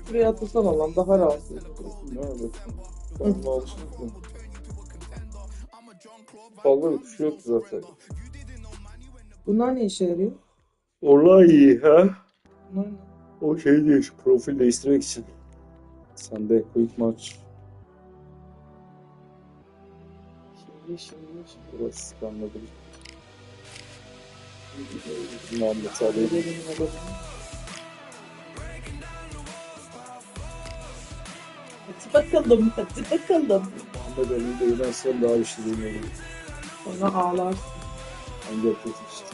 Şuraya atılsana lan daha rahatsız. Ne yapıyorsun? Ben de alışmışım. Fazla bir şey yok zaten. Bunlar ne işe yarıyor? Olay iyi ha? Bunlar ne? O şey diyor şu profil değiştirmek için. Sende quick match. Şimdi. Burası spamladım. Muhammed Ali. Benim adamım. Hadi bakalım, hadi bakalım. Muhammed Ali'yi de yenersen daha bir şey demiyorum. Sonra ağlarsın. Hangi yapıyorsun işte.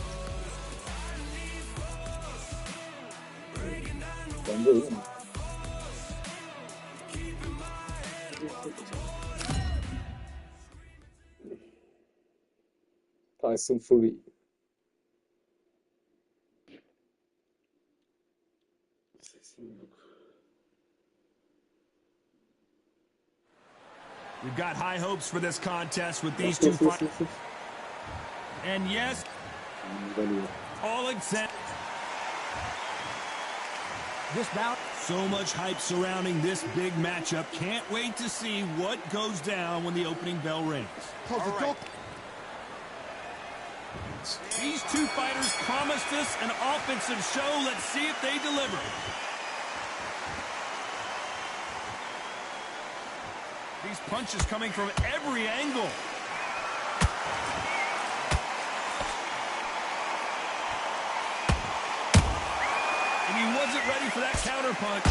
Ben de öyle mi? Tyson Fury. We've got high hopes for this contest with these two fighters. And yes, all except this bout. So much hype surrounding this big matchup. Can't wait to see what goes down when the opening bell rings. Right. These two fighters promised us an offensive show. Let's see if they deliver. These punches coming from every angle. And he wasn't ready for that counter punch.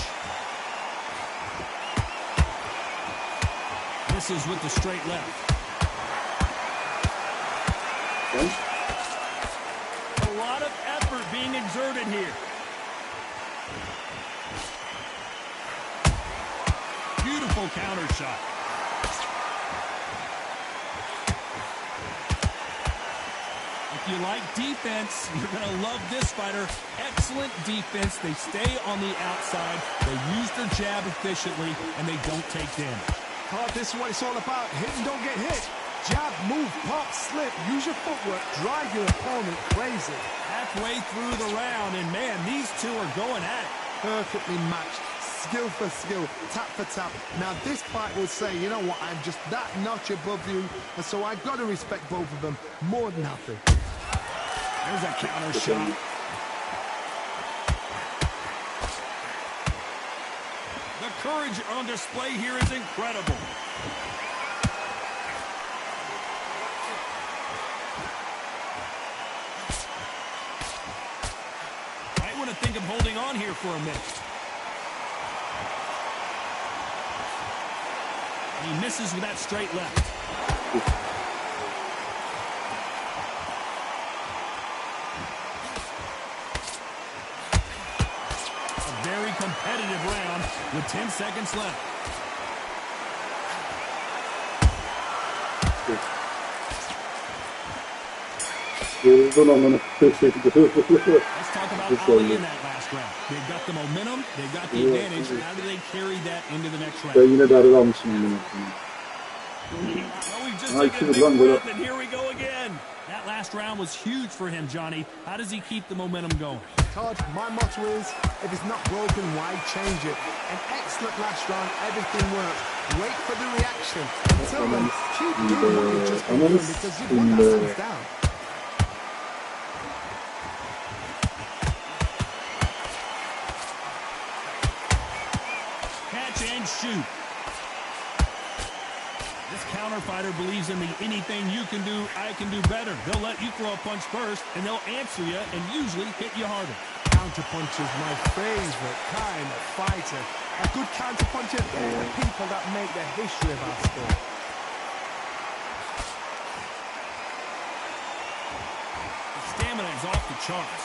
Misses with the straight left. A lot of effort being exerted here. Beautiful counter shot. If you like defense, you're going to love this fighter. Excellent defense. They stay on the outside. They use their jab efficiently, and they don't take damage. Clark, this is what it's all about. Hit and don't get hit. Jab, move, pop, slip. Use your footwork. Drive your opponent crazy. Halfway through the round, and man, these two are going at it. Perfectly matched. Skill for skill, tap for tap. Now this fight will say, you know what, I'm just that notch above you, and so I've got to respect both of them more than happy. There's a counter shot. The courage on display here is incredible. Might want to think of holding on here for a minute. He misses with that straight left. A very competitive round with 10 seconds left. Let's talk about Ali in that last round. They've got the momentum, they've got the advantage. How do they carry that into the next round? Ben yine darbe almışım bunu. Oh, we've just taken a big breath, and here we go again. That last round was huge for him, Johnny. How does he keep the momentum going? Todd, my motto is, if it's not broken, why change it? An excellent last round, everything works. Wait for the reaction. Until then, keep doing what you've just been doing because you've won that hands down. Catch and shoot. This counter fighter believes in the anything you can do, I can do better. They'll let you throw a punch first, and they'll answer you and usually hit you harder. Counterpuncher is my favorite kind of fighter. A good counterpuncher, they're the people that make the history of our sport. The stamina is off the charts.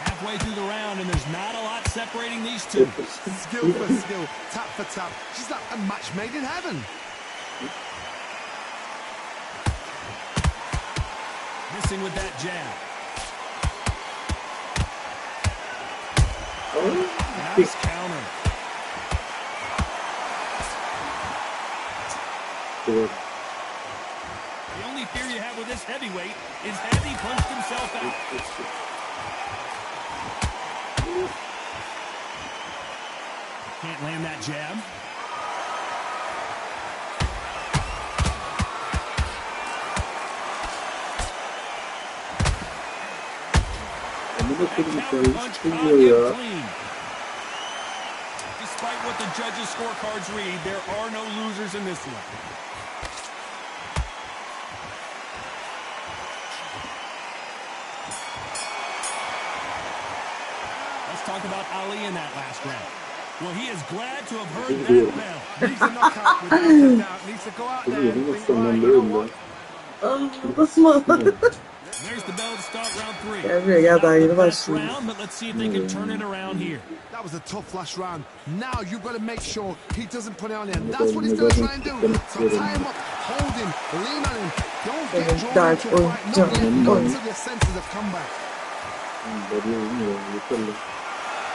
Halfway through the round, and there's not a lot separating these two. Skill for skill, tap for tap. She's like a match made in heaven. Missing with that jab. Nice counter. this heavyweight is had he punched himself out. Can't land that jab. Amına That koyayım counter sen punch çıkmıyor caught ya. him clean. Despite what the judges' scorecards read, there are no losers in this one. Let's talk about Ali in that last round. Well, he is glad to have heard that bell. Needs a knockout without a doubt. Needs to go out there and Bilmiyorum think, nasıl right, anlamda you know öyle. what? Basma. There's the bell to start round 3. Gel buraya gel, daha Not yeni the best başlıyoruz. round, but let's see if they can turn it around here. That was a tough last round. Now you've got to make sure he doesn't put it on him. That's what he's going to try and do. So tie him up, hold him, lean on him. Don't get drawn into a fight. Not yet. Not until your senses have come back. Bariye olmuyor. Yeterli.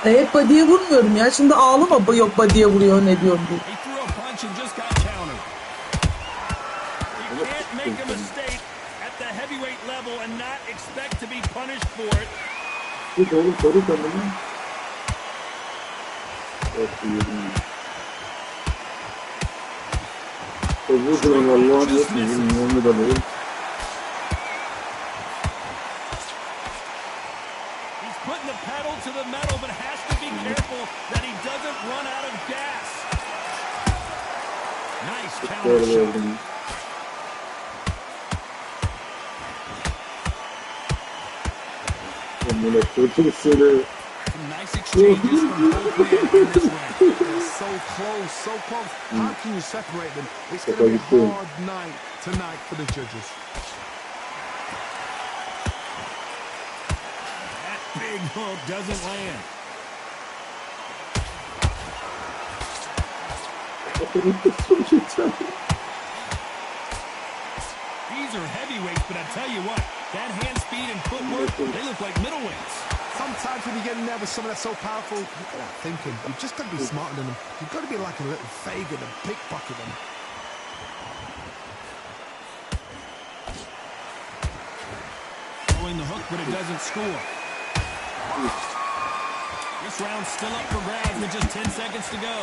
Hep body'ye vurmuyorum ya. Şimdi ağlama, yok body'ye vuruyor ne diyorum diye. He threw a punch and just got countered. You can't make a mistake at the heavyweight level and not expect to be punished for it. Git oğlum koru kendini. Çok iyi. Vurdun Allah'ın yetmiyor. Onu da böyle. He's putting the pedal to the metal, but has to be careful that he doesn't run out of gas. Nice counter Böyle shot. oldum. Amına koyayım seni. Some nice exchanges from both men in this round. They're so close, so close. How can you separate them? It's going to be a hard night tonight for the judges. That big hook doesn't land. These are heavyweights, but I tell you what, that hand speed and footwork, they look like middleweights. Sometimes when you get in there with someone that's so powerful, you've got to thinking. You've just got to be smarter than them. You've got to be like a little Fagin and pickpocket them. Throwing the hook, but it doesn't score. This round's still up for grabs with just 10 seconds to go.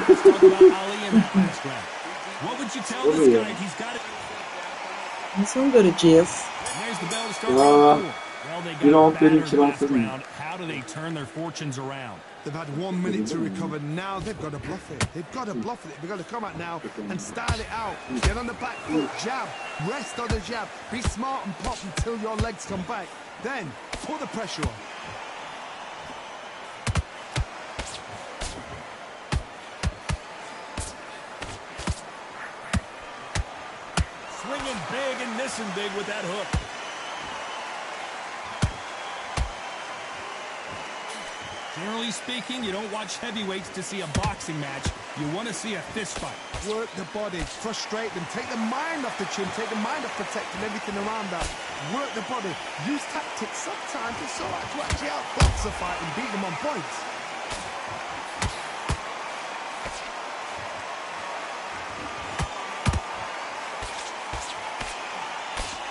Let's talk about Ali in that last round. What would you tell this guy? He's got it. Nasıl göreceğiz? And there's the bell to start round 4. Well, they you got know, battered last round. How do they turn their fortunes around? They've had 1 minute to recover. Now they've got to bluff it. They've got to bluff it. They've got to come out now and style it out. Get on the back foot, jab, rest on the jab. Be smart and pop until your legs come back. Then put the pressure on. Swinging big and missing big with that hook. Generally speaking, you don't watch heavyweights to see a boxing match. You want to see a fist fight. Work the body, frustrate them, take the mind off the chin, take the mind off protecting everything around that. Work the body, use tactics sometimes it's all right to actually outbox a fight and beat them on points.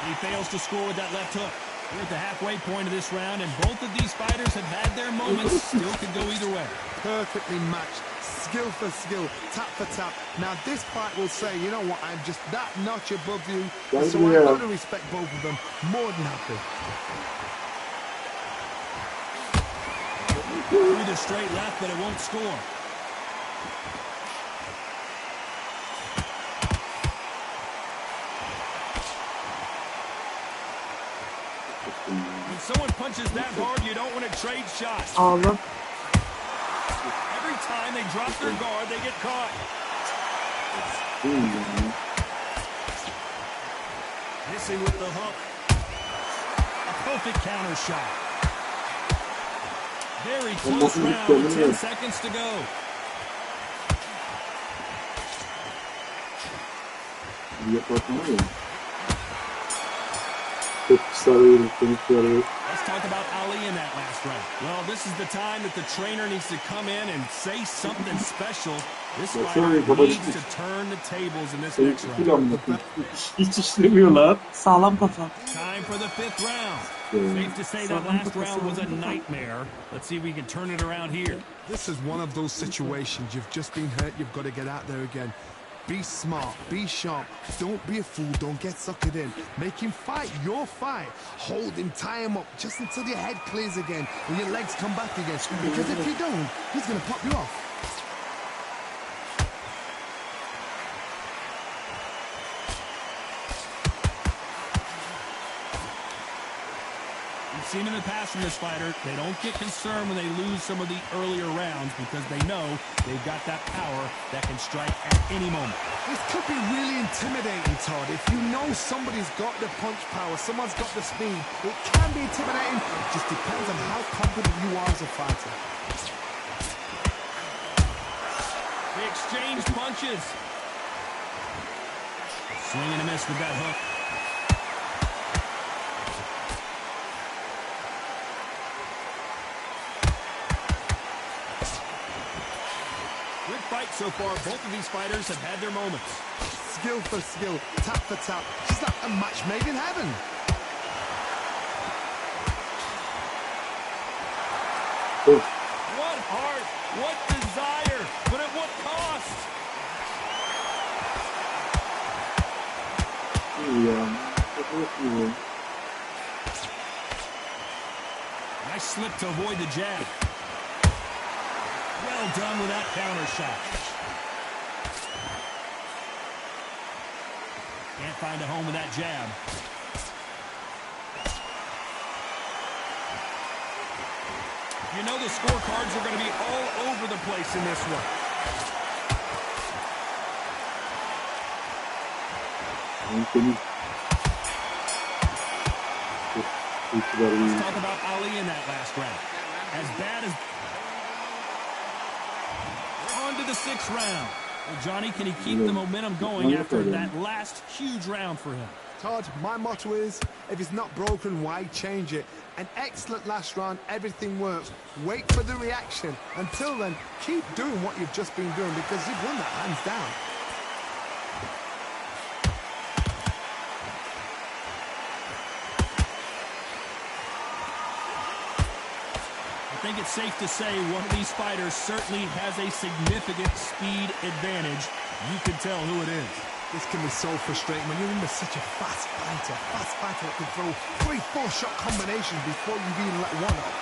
He fails to score with that left hook. We're at the halfway point of this round, and both of these fighters have had their moments. Still could go either way. Perfectly matched, skill for skill, tap for tap. Now this fight will say, you know what, I'm just that notch above you, and so I've got to respect both of them more than happy. Through the straight left, but it won't score. When someone punches that hard, you don't want to trade shots. Ağla. Every time they drop their guard, they get caught. Missing with the hook. A perfect counter shot. Very close round with 10 seconds to go. Yaparken var ya. Çok kısa bir konuşuyor. Let's talk about Ali in that last round. Well, this is the time that the trainer needs to come in and say something special. This fighter needs to turn the tables in this next round. Hiç işlemiyor lan. Sağlam kafa. Time for the 5th round. Safe to say that last round was a nightmare. Let's see if we can turn it around here. This is one of those situations. You've just been hurt. You've got to get out there again. Be smart. Be sharp. Don't be a fool. Don't get suckered in. Make him fight your fight. Hold him. Tie him up just until your head clears again and your legs come back again. Because if you don't, he's going to pop you off. We've seen in the past from this fighter, they don't get concerned when they lose some of the earlier rounds because they know they've got that power that can strike at any moment. This could be really intimidating, Todd. If you know somebody's got the punch power, someone's got the speed, it can be intimidating. It just depends on how confident you are as a fighter. They exchange punches. Swing and a miss with that hook. Good fight so far. Both of these fighters have had their moments. Skill for skill, tap for tap. It's like a match made in heaven. What heart, what desire, but at what cost? Nice slip to avoid the jab. Well done with that counter shot. Can't find a home with that jab. You know the scorecards are going to be all over the place in this one. Let's talk about Ali in that last round. As bad as... On to the 6th round. Well, Johnny, can he keep the momentum going after that last huge round for him? Todd, my motto is, if it's not broken, why change it? An excellent last round, everything works. Wait for the reaction. Until then, keep doing what you've just been doing because you've won that hands down. I think it's safe to say one of these fighters certainly has a significant speed advantage. You can tell who it is. This can be so frustrating when you're in such a fast fighter that can throw 3-4 shot combinations before you've even let one off.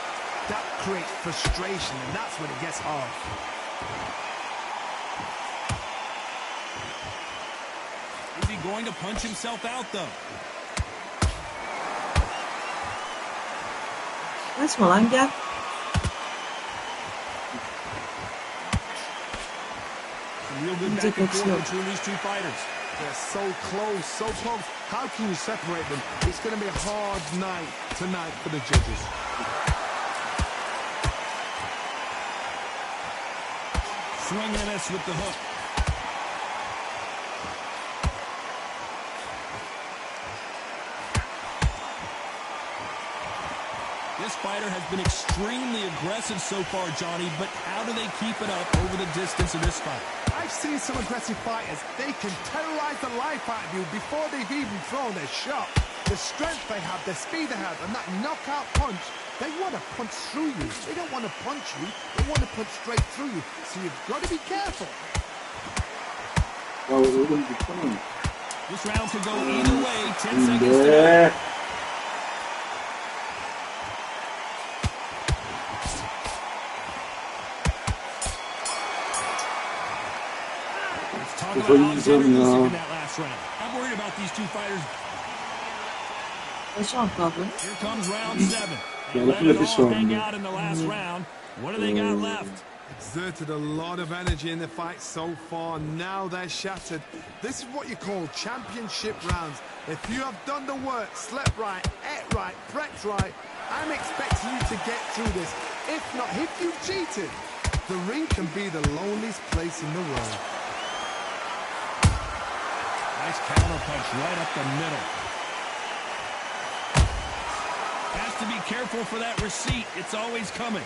That creates frustration, and that's when it gets hard. Is he going to punch himself out, though? Kaçma lan gel. Real good back and forth between these two fighters. They're so close, so close. How can you separate them? It's going to be a hard night tonight for the judges. Swing and a miss with the hook. This fighter has been extremely aggressive so far, Johnny, but how do they keep it up over the distance of this fight? I've seen some aggressive fighters. They can terrorize the life out of you before they've even thrown their shot. The strength they have, the speed they have, and that knockout punch, they want to punch through you. They don't want to punch you. They want to punch straight through you. So you've got to be careful. This round could go either way. 10 seconds to go. Talk about Alexander Usyk in that last round. I'm worried about these two fighters. Here comes round 7. They let it all hang out in the last round. What do they got left? Exerted a lot of energy in the fight so far. Now they're shattered. This is what you call championship rounds. If you have done the work, slept right, ate right, prepped right, I'm expecting you to get through this. If not, if you've cheated, the ring can be the loneliest place in the world. Nice counter punch right up the middle. Has Has to be careful for that receipt. It's always coming.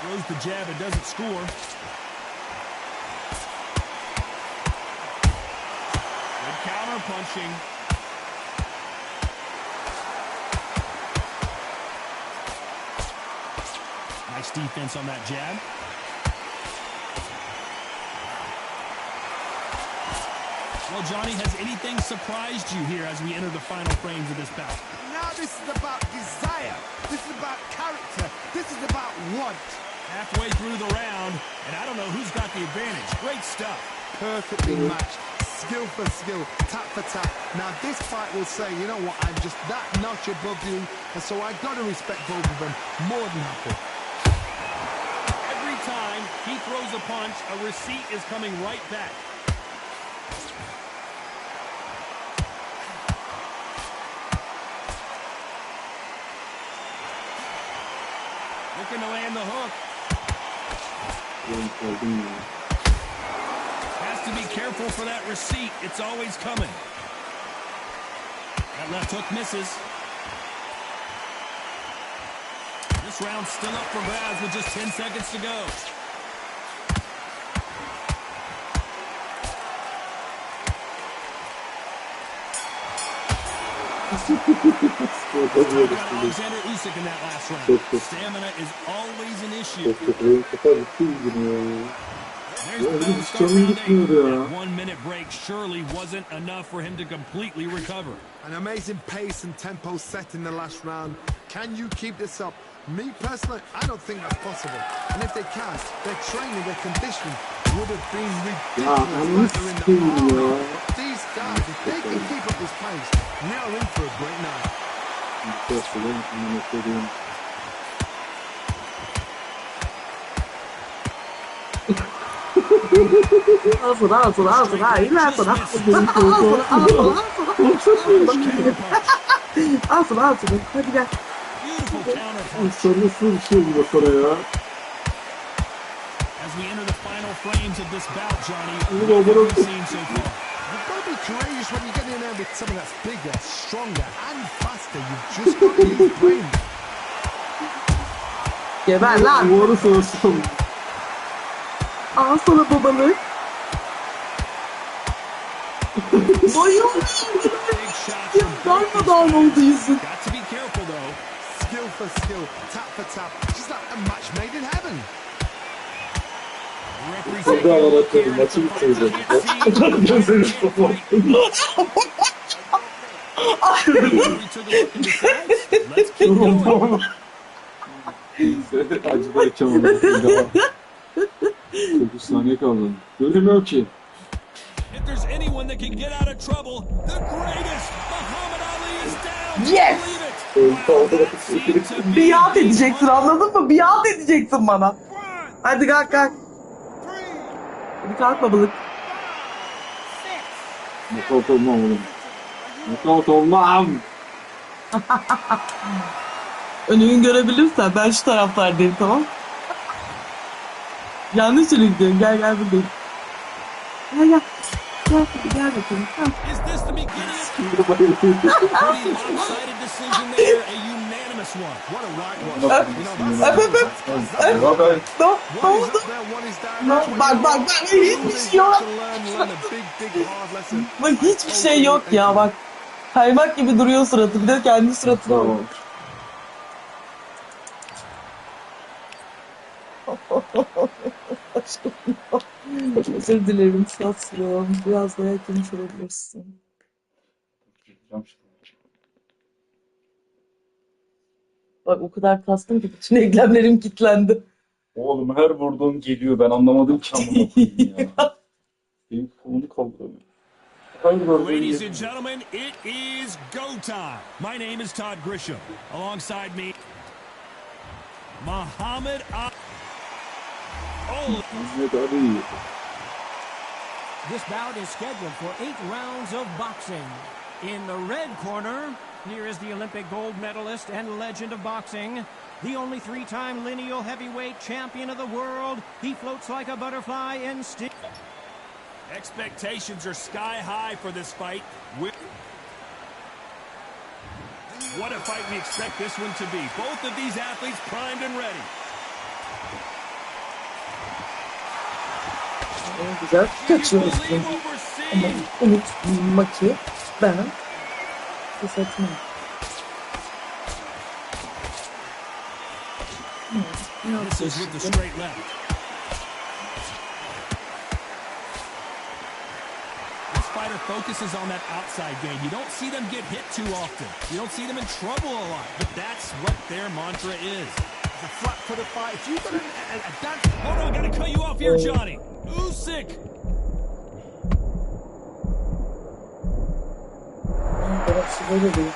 Throws the jab and doesn't score. Good counter punching. Nice defense on that jab. Well, Johnny, has anything surprised you here as we enter the final frames of this bout? Now this is about desire. This is about character. This is about want. Halfway through the round, and I don't know who's got the advantage. Great stuff. Perfectly matched. Skill for skill, tap for tap. Now this fight will say, you know what, I'm just that notch above you, and so I got to respect both of them more than happy. Every time he throws a punch, a receipt is coming right back. Looking to land the hook. Has to be careful for that receipt. It's always coming. That left hook misses. This round's still up for grabs with just 10 seconds to go. Alexander Usyk in that last round. Stamina is always an issue. There's the round 8. That 1 minute break surely wasn't enough for him to completely recover. An amazing pace and tempo set in the last round. Can you keep this up? Me personally, I don't think that's possible. And if they can't, their training, their conditioning would have been ridiculous. These guys, if they can keep up this pace, we are in for a great night. Hadi gel. Beautiful counter punch. As we enter the final frames of this bout, Johnny, what have we seen so far? You've got to be courageous when you get in there with someone that's bigger, stronger, and faster. You've just got to use brain. Geber lan. Al sana babalık. Bayıldım. Big shots from both these Darmadağın oldu guys. yüzün. Got to be careful, though. Skill for skill, tap for tap. Just like a match made in heaven. Referee's taking a look here. It's a fight we can't see. Referee took a look and decides, let's keep going. Acı bırakamadım. 9 saniye kaldı. Göremiyorum ki. If there's anyone that can get out of trouble, the greatest, Muhammad Ali is down. Yes! Believe it. Wow, that seemed to be Biat the edeceksin, anladın mı? Biat edeceksin bana. Hadi kalk kalk. Hadi kalk babalık. Knockout olmam oğlum. Knockout olmam. Önünü görebilirsen ben şu taraflardayım, tamam. Yanlış yere gidiyorum. Gel gel buradayım. Gel gel. Gel bakalım. Ha. Is this the beginning of pretty lopsided decision there, a unanimous one? What a right one. Öp. Öp öp öp. Öp. Ne oldu? One is up there, one is down. No, bak hiçbir şey yok. Learn a big, big hard lesson. Bak hiçbir şey yok ya bak. Kaymak gibi duruyor suratı. Bir de kendi suratına bak. Aşkım. Özür dilerim tatlım. Biraz daha yakın olabilirsin. Bak o kadar kastım ki bütün eklemlerim kilitlendi. Oğlum her vurduğum geliyor. Ben anlamadım ki amına koyayım ya. Benim kolumu kaldıramıyor. Ladies and gentlemen, it is go time. My name is Todd Grisham. Alongside me, Muhammad Ali. This bout is scheduled for 8 rounds of boxing. In the red corner, here is the Olympic gold medalist and legend of boxing, the only 3-time lineal heavyweight champion of the world. He floats like a butterfly and Expectations are sky high for this fight. What a fight we expect this one to be. Both of these athletes primed and ready. Güzel Can you kaçıyorsun. believe what we're Ama seeing? unutma ki ben pes etmem. Ne This is with the yapıyorsun? straight left. This fighter focuses on that outside game. You don't see them get hit too often. You don't see them in trouble a lot. But that's what their mantra is. It's a flat for the fight. If you've got a dance... Hold on, gotta cut you off here, Johnny. Usyk. Burası böyle değil.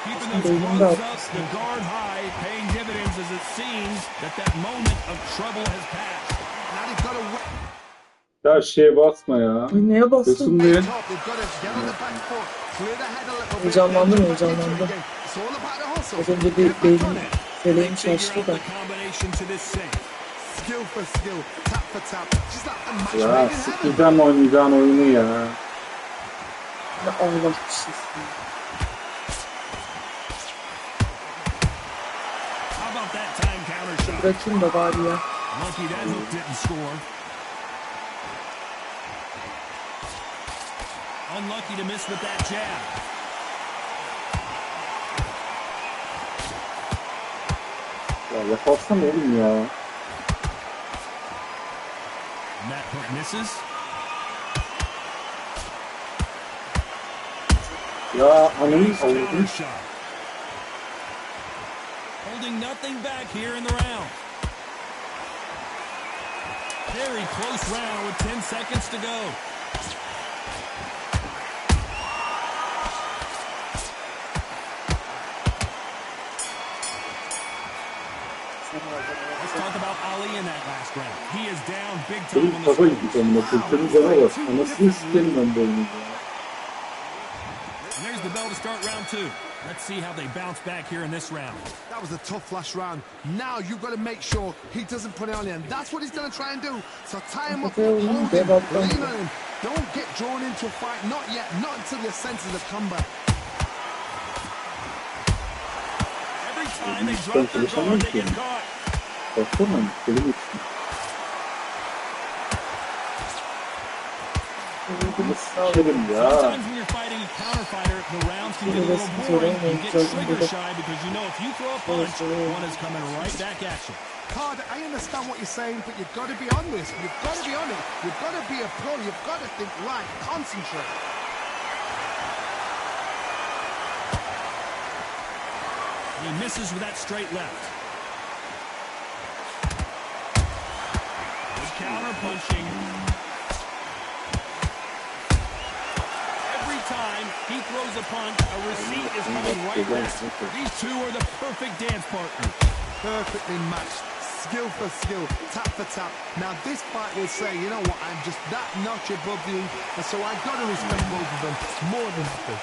Keeping those gloves up, the guard high, paying dividends as it seems that moment of trouble has passed. Now they've got to... Ya şeye basma ya. Ay neye bastın? Yosun değil. Top. They've got to get on the back foot, clear the head a little bit. Heyecanlandım, then jump back into it heyecanlandım. again. It's all about the hustle. Az önce bir Get back beynim on it. feleğim Figure şaştı out da. the combination to this sink. Skill for skill, tap for tap. Just like a match Ya made in heaven. sikeceğim oynayacağın oyunu ya. Ne Allah bir şeysin. How about that time counter shot? Bırakayım da bari ya. Lucky that hook didn't score. Unlucky to miss with that jab. Ya yaparsana oğlum ya. And that hook misses. Ya ananı Nice counter avudum. shot. Holding nothing back here in the round. Very close round with 10 seconds to go. Let's talk about Ali in that last round. He is down big time Benim on the kafa score. gitti onunla. Kırkırın cana bak. Anasını sikerim ben bu oyunu ya. And there's the bell to start round two. Let's see how they bounce back here in this round. That was a tough last round. Now you've got to make sure he doesn't put it on you, and that's what he's going to try and do. So tie him up, hold him, lean on him. Don't get drawn into a fight. Not yet. Not until your senses have come back. Every time they drop their guard, they get caught. Baksana. Benim için. Sikerim ya. Sometimes when you're fighting a counter fighter, the rounds can get a little boring. You get trigger shy because you know if you throw a punch, one is coming right back at you. Card, I understand what you're saying, but you've got to be on this. You've got to be on it. You've got to be a pro. You've got to think right. Concentrate. He misses with that straight left. Good counter punching. Every time he throws a punch, a receipt is coming right back. These two are the perfect dance partners. Perfectly matched. Skill for skill, tap for tap. Now this fight will say, you know what, I'm just that notch above you, and so I've got to respect both of them more than nothing.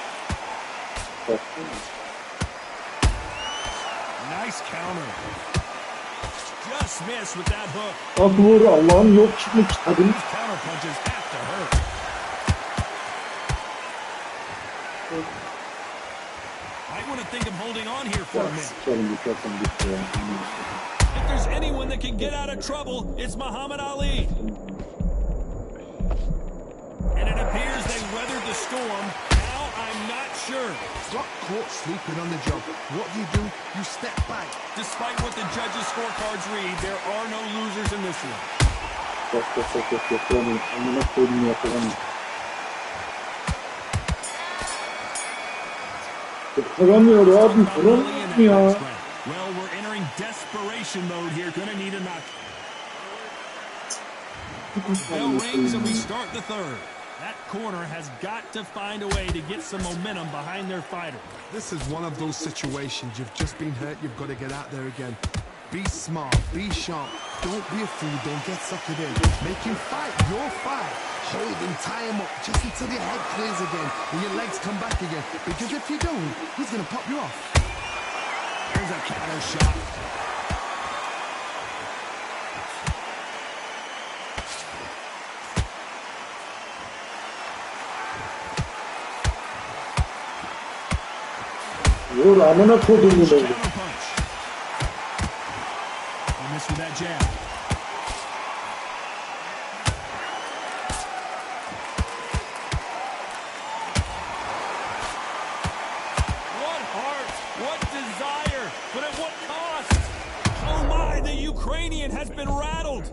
Nice counter. Just missed with that hook. Bak vur Allah'ım yok çıkma kitabın. These counter punches have to hurt. Might want to think of holding on here for a minute. Sikerim bir kafam gitti ya. If there's anyone that can get out of trouble, it's Muhammad Ali. And it appears they weathered the storm. Now I'm not sure. Got caught sleeping on the job. What do? You step back. Despite what the judges' scorecards read, there are no losers in this one. Bak bak bak bak yapılamıyorum. Amına koyduğumu yapılamıyorum. Yapılamıyor abi. Vuramıyorum ya. Well, we're entering desperation mode here. Gonna need a knock. Bell rings and we start the third. That corner has got to find a way to get some momentum behind their fighter. This is one of those situations. You've just been hurt. You've got to get out there again. Be smart. Be sharp. Don't be a fool. Don't get suckered in. Make him fight your fight. Hold him, tie him up just until your head clears again and your legs come back again. Because if you don't, he's going to pop you off. There's a counter shot. Vur amına kodumu Counter da. punch. He missed with that jab. What heart, what desire, but at what cost? Oh my, the Ukrainian has been rattled.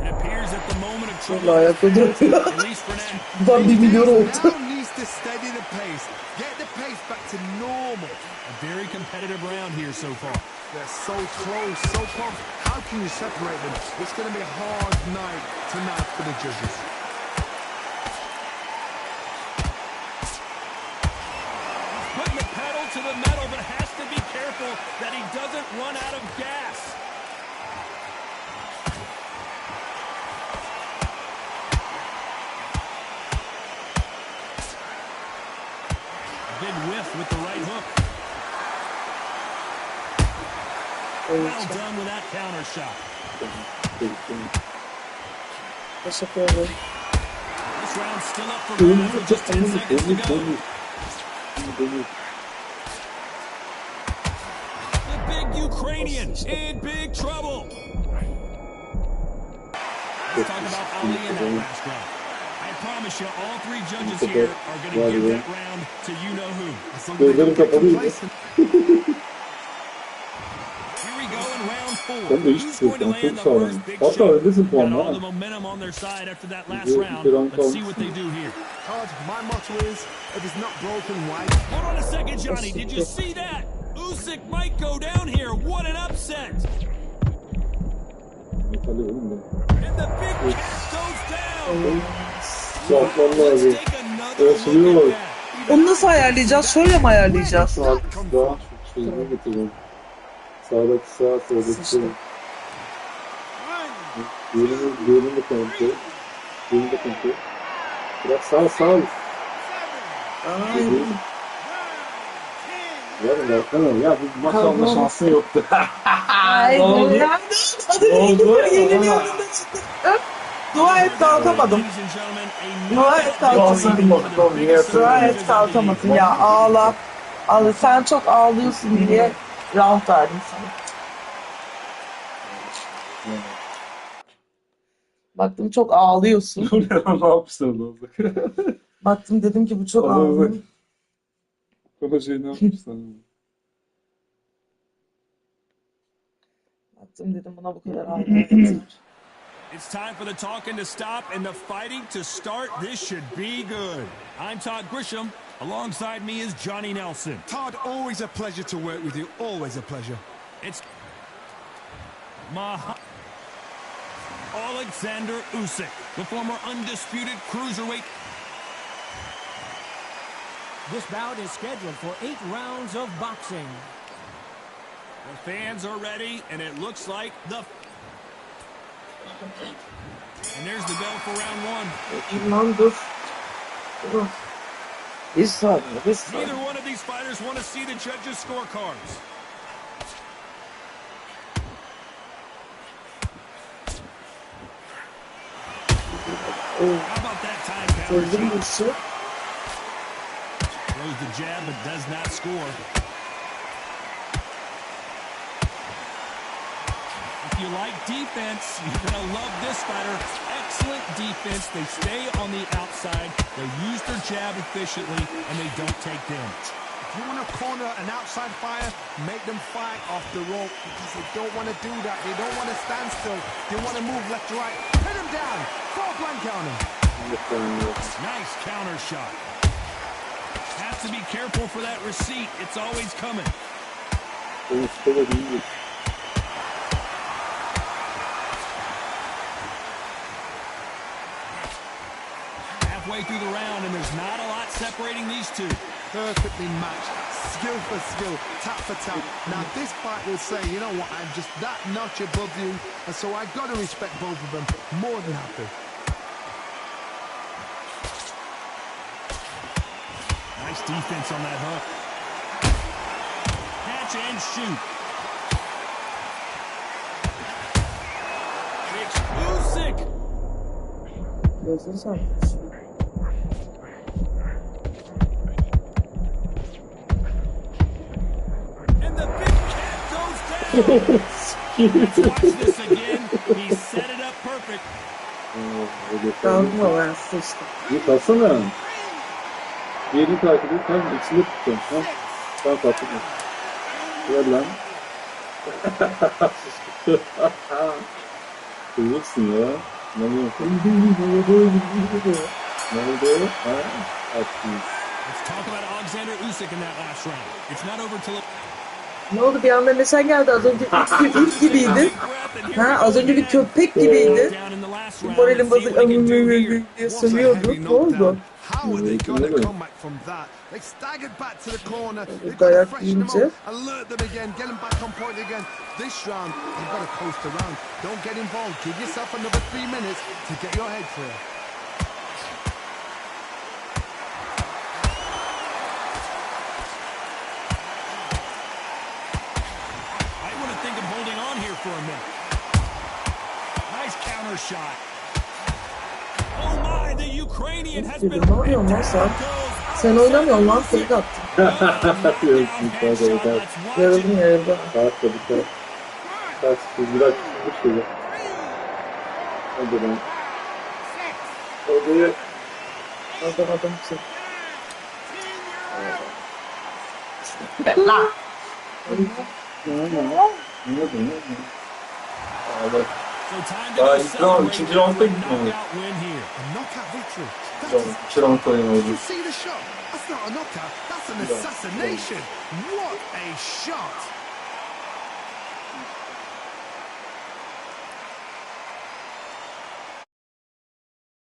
It appears at the moment of trouble, Vallahi ayakta duruyor. at least for now. Buradan 1 milyon oldu. Now needs to steady the pace. Get the pace back to normal. A very competitive round here so far. They're so close, so close. How can you separate them? It's going to be a hard night tonight for the judges. Putting the pedal to the metal, but has to be careful that he doesn't run out of gas. Big whiff with the right hook. Well done with that counter shot. Teşekkür ederim. This round's still up for grabs with just 10 seconds to go. The big Ukrainian in big trouble. Let's talk about Ali in that last round. I promise you, all three judges here are going to give that round to you-know-who. Gözlerim kapalıydı. Here we go in round 4. Sen de hiç Who's going to tutuyorsun. land Çok the sağlam. first big Hatta shot? öndesin Got puanla. all the momentum on their side after that last Bir round. round Let's see kalmış. what they do here. Todd, my motto is, if it's not broken, why? Hold on a second, Johnny. Did you see that? Usyk might go down here. What an upset. Metali oğlum ben. And the big cat goes down. Çarpman Let's lazım. take another Evet, look sürüyorlar. at that. Onu nasıl ayarlayacağız? Şöyle mi ayarlayacağız? Daha çok şeyine getirdim. Sağdaki sağ, soldaki sol. Diğerini de kontrol. Diğerini de kontrol. Biraz sağ. Ay. Yarın bakalım ya bu maç alma şansı yoktu. Ay. Ne oldu? Oldu. Oldu. Dua et kalkamadım. Ladies and gentlemen, a Dua et kalkamadım. Dua et kalkamadım. Ya ağla. Ağla. Sen çok ağlıyorsun diye round verdim sana. Baktım çok ağlıyorsun. Ne yapmışlar orada? Baktım dedim ki bu çok ağlıyor. Bana şey ne yapmışlar? Baktım dedim buna bu kadar ağlıyor. Yeter. It's time for the talking to stop and the fighting to start. This should be good. I'm Todd Grisham. Alongside me is Johnny Nelson. Todd, always a pleasure to work with you. Always a pleasure. It's Alexander Usyk, the former undisputed cruiserweight. This bout is scheduled for 8 rounds of boxing. The fans are ready, and it looks like And there's the bell for round 1. İmam dur. Dur. Bir saniye, bir saniye. Neither one of these fighters want to see the judges' scorecards. How about that time counter Gördün mü shot? işi? Throws the jab but does not score. If you like defense, you're going to love this fighter. Excellent defense. They stay on the outside. They use their jab efficiently, and they don't take damage. If you want to corner an outside fighter, make them fight off the rope because they don't want to do that. They don't want to stand still. They want to move left to right. Pin them down. Full blank counter. Nice counter shot. Have to be careful for that receipt. It's always coming. Halfway through the round, and there's not a lot separating these two. Perfectly matched. Skill for skill. Tap for tap. Now this fight will say, you know what, I'm just that notch above you, and so I've got to respect both of them. More than happy. Nice defense on that hook. Catch and shoot. It's Usyk. Gözünü sen. Let's watch this again. He set it up perfect. Kalkma ben sıçtım. Bir kalsana. Diğerini takip et. Tamam içinde tutacağım. Tamam. Tamam takip et. Ver lan. Kızıksın ya. Ne oldu? Ne oldu? Ha? Attınız. Let's talk about Alexander Usyk in that last round. It's not over till Ne oldu bir anda mesela geldi az önce ilk gibiydin. Ha az önce bir köpek gibiydi. Moralim bozuk diye What a sövüyordu. heavy Ne oldu? knockdown. How are they going to come back from that? They staggered back to the corner. They've got to Dayak freshen them yiyince. up, alert them again, get them back on point again. This round, you've got to coast around. Don't get involved. Give yourself another 3 minutes to get your head clear. I want to think of holding on here for a minute. Nice counter shot. Oh my, the Ukrainian has been Ne oluyor lan sen? Sen oynamıyorsun lan tek attın. Yarıldım yarıldım. Saat da bir saat. Saat biraz bir şey. Hadi lan. Odayı Adam çek. Ben lan. So time Daha to ilk round, ikinci roundda gitmedi. knockout win here. A knockout victory. That's 2 round oynadı. Did you see the shot? That's not a knockout. That's an assassination. What a shot.